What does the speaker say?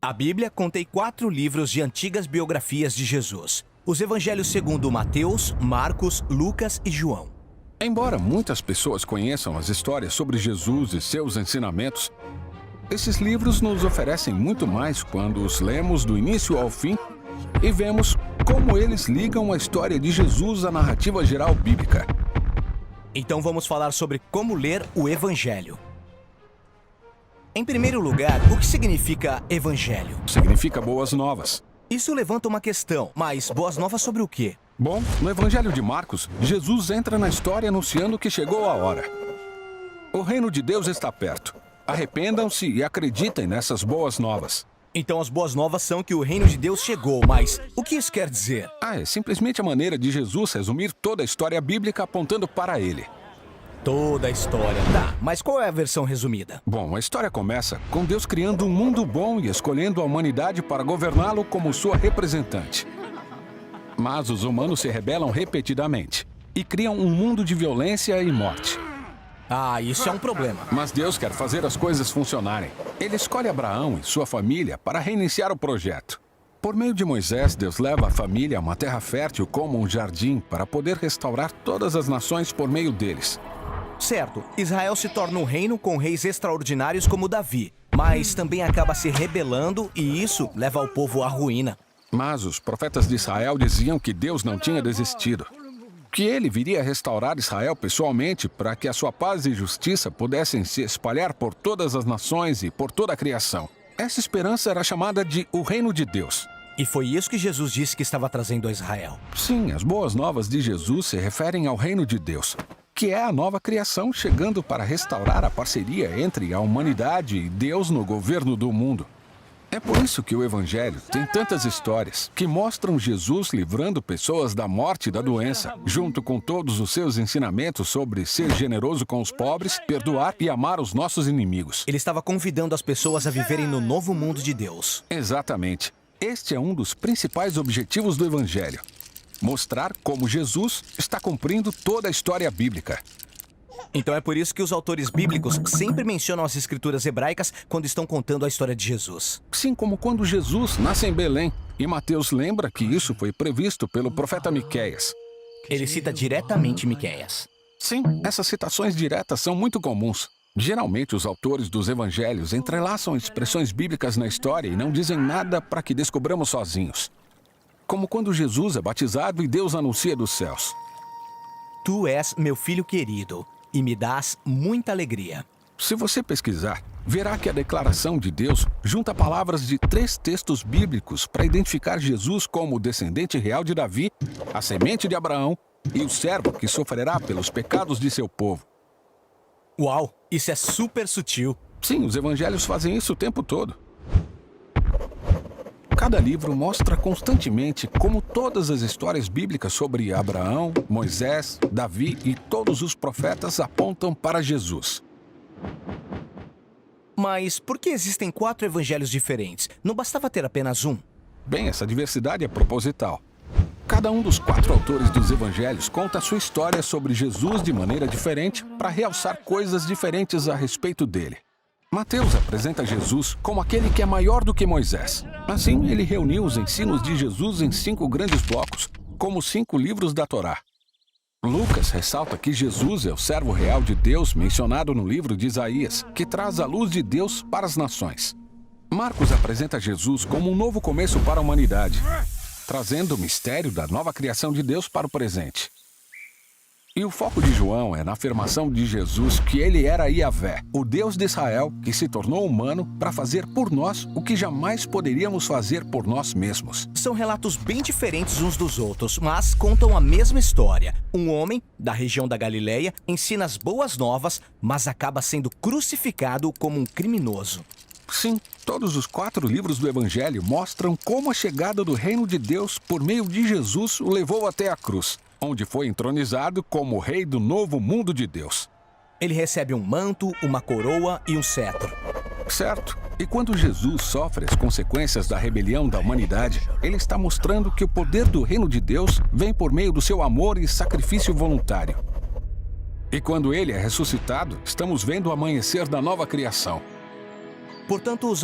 A Bíblia contém 4 livros de antigas biografias de Jesus. Os evangelhos segundo Mateus, Marcos, Lucas e João. Embora muitas pessoas conheçam as histórias sobre Jesus e seus ensinamentos, esses livros nos oferecem muito mais quando os lemos do início ao fim e vemos como eles ligam a história de Jesus à narrativa geral bíblica. Então vamos falar sobre como ler o Evangelho. Em primeiro lugar, o que significa Evangelho? Significa boas novas. Isso levanta uma questão, mas boas novas sobre o quê? Bom, no Evangelho de Marcos, Jesus entra na história anunciando que chegou a hora. O reino de Deus está perto. Arrependam-se e acreditem nessas boas novas. Então as boas novas são que o reino de Deus chegou, mas o que isso quer dizer? É simplesmente a maneira de Jesus resumir toda a história bíblica apontando para ele. Toda a história. Tá, mas qual é a versão resumida? Bom, a história começa com Deus criando um mundo bom e escolhendo a humanidade para governá-lo como sua representante. Mas os humanos se rebelam repetidamente e criam um mundo de violência e morte. Ah, isso é um problema. Mas Deus quer fazer as coisas funcionarem. Ele escolhe Abraão e sua família para reiniciar o projeto. Por meio de Moisés, Deus leva a família a uma terra fértil como um jardim para poder restaurar todas as nações por meio deles. Certo, Israel se torna um reino com reis extraordinários como Davi, mas também acaba se rebelando e isso leva o povo à ruína. Mas os profetas de Israel diziam que Deus não tinha desistido, que ele viria restaurar Israel pessoalmente para que a sua paz e justiça pudessem se espalhar por todas as nações e por toda a criação. Essa esperança era chamada de o reino de Deus. E foi isso que Jesus disse que estava trazendo a Israel. Sim, as boas novas de Jesus se referem ao reino de Deus, que é a nova criação chegando para restaurar a parceria entre a humanidade e Deus no governo do mundo. É por isso que o Evangelho tem tantas histórias que mostram Jesus livrando pessoas da morte e da doença, junto com todos os seus ensinamentos sobre ser generoso com os pobres, perdoar e amar os nossos inimigos. Ele estava convidando as pessoas a viverem no novo mundo de Deus. Exatamente. Este é um dos principais objetivos do Evangelho. Mostrar como Jesus está cumprindo toda a história bíblica. Então é por isso que os autores bíblicos sempre mencionam as escrituras hebraicas quando estão contando a história de Jesus. Assim como quando Jesus nasce em Belém, e Mateus lembra que isso foi previsto pelo profeta Miqueias. Ele cita diretamente Miqueias. Sim, essas citações diretas são muito comuns. Geralmente os autores dos evangelhos entrelaçam expressões bíblicas na história e não dizem nada para que descobramos sozinhos. Como quando Jesus é batizado e Deus anuncia dos céus: Tu és meu filho querido, e me dás muita alegria. Se você pesquisar, verá que a declaração de Deus junta palavras de 3 textos bíblicos para identificar Jesus como o descendente real de Davi, a semente de Abraão e o servo que sofrerá pelos pecados de seu povo. Uau, isso é super sutil. Sim, os evangelhos fazem isso o tempo todo. Cada livro mostra constantemente como todas as histórias bíblicas sobre Abraão, Moisés, Davi e todos os profetas apontam para Jesus. Mas por que existem 4 evangelhos diferentes? Não bastava ter apenas um? Bem, essa diversidade é proposital. Cada um dos 4 autores dos evangelhos conta a sua história sobre Jesus de maneira diferente para realçar coisas diferentes a respeito dele. Mateus apresenta Jesus como aquele que é maior do que Moisés. Assim, ele reuniu os ensinos de Jesus em 5 grandes blocos, como 5 livros da Torá. Lucas ressalta que Jesus é o servo real de Deus mencionado no livro de Isaías, que traz a luz de Deus para as nações. Marcos apresenta Jesus como um novo começo para a humanidade, trazendo o mistério da nova criação de Deus para o presente. E o foco de João é na afirmação de Jesus que ele era Yahvé, o Deus de Israel que se tornou humano para fazer por nós o que jamais poderíamos fazer por nós mesmos. São relatos bem diferentes uns dos outros, mas contam a mesma história. Um homem, da região da Galileia, ensina as boas novas, mas acaba sendo crucificado como um criminoso. Sim, todos os 4 livros do Evangelho mostram como a chegada do reino de Deus por meio de Jesus o levou até a cruz, onde foi entronizado como o rei do novo mundo de Deus. Ele recebe um manto, uma coroa e um cetro. Certo. E quando Jesus sofre as consequências da rebelião da humanidade, ele está mostrando que o poder do reino de Deus vem por meio do seu amor e sacrifício voluntário. E quando ele é ressuscitado, estamos vendo o amanhecer da nova criação. Portanto, os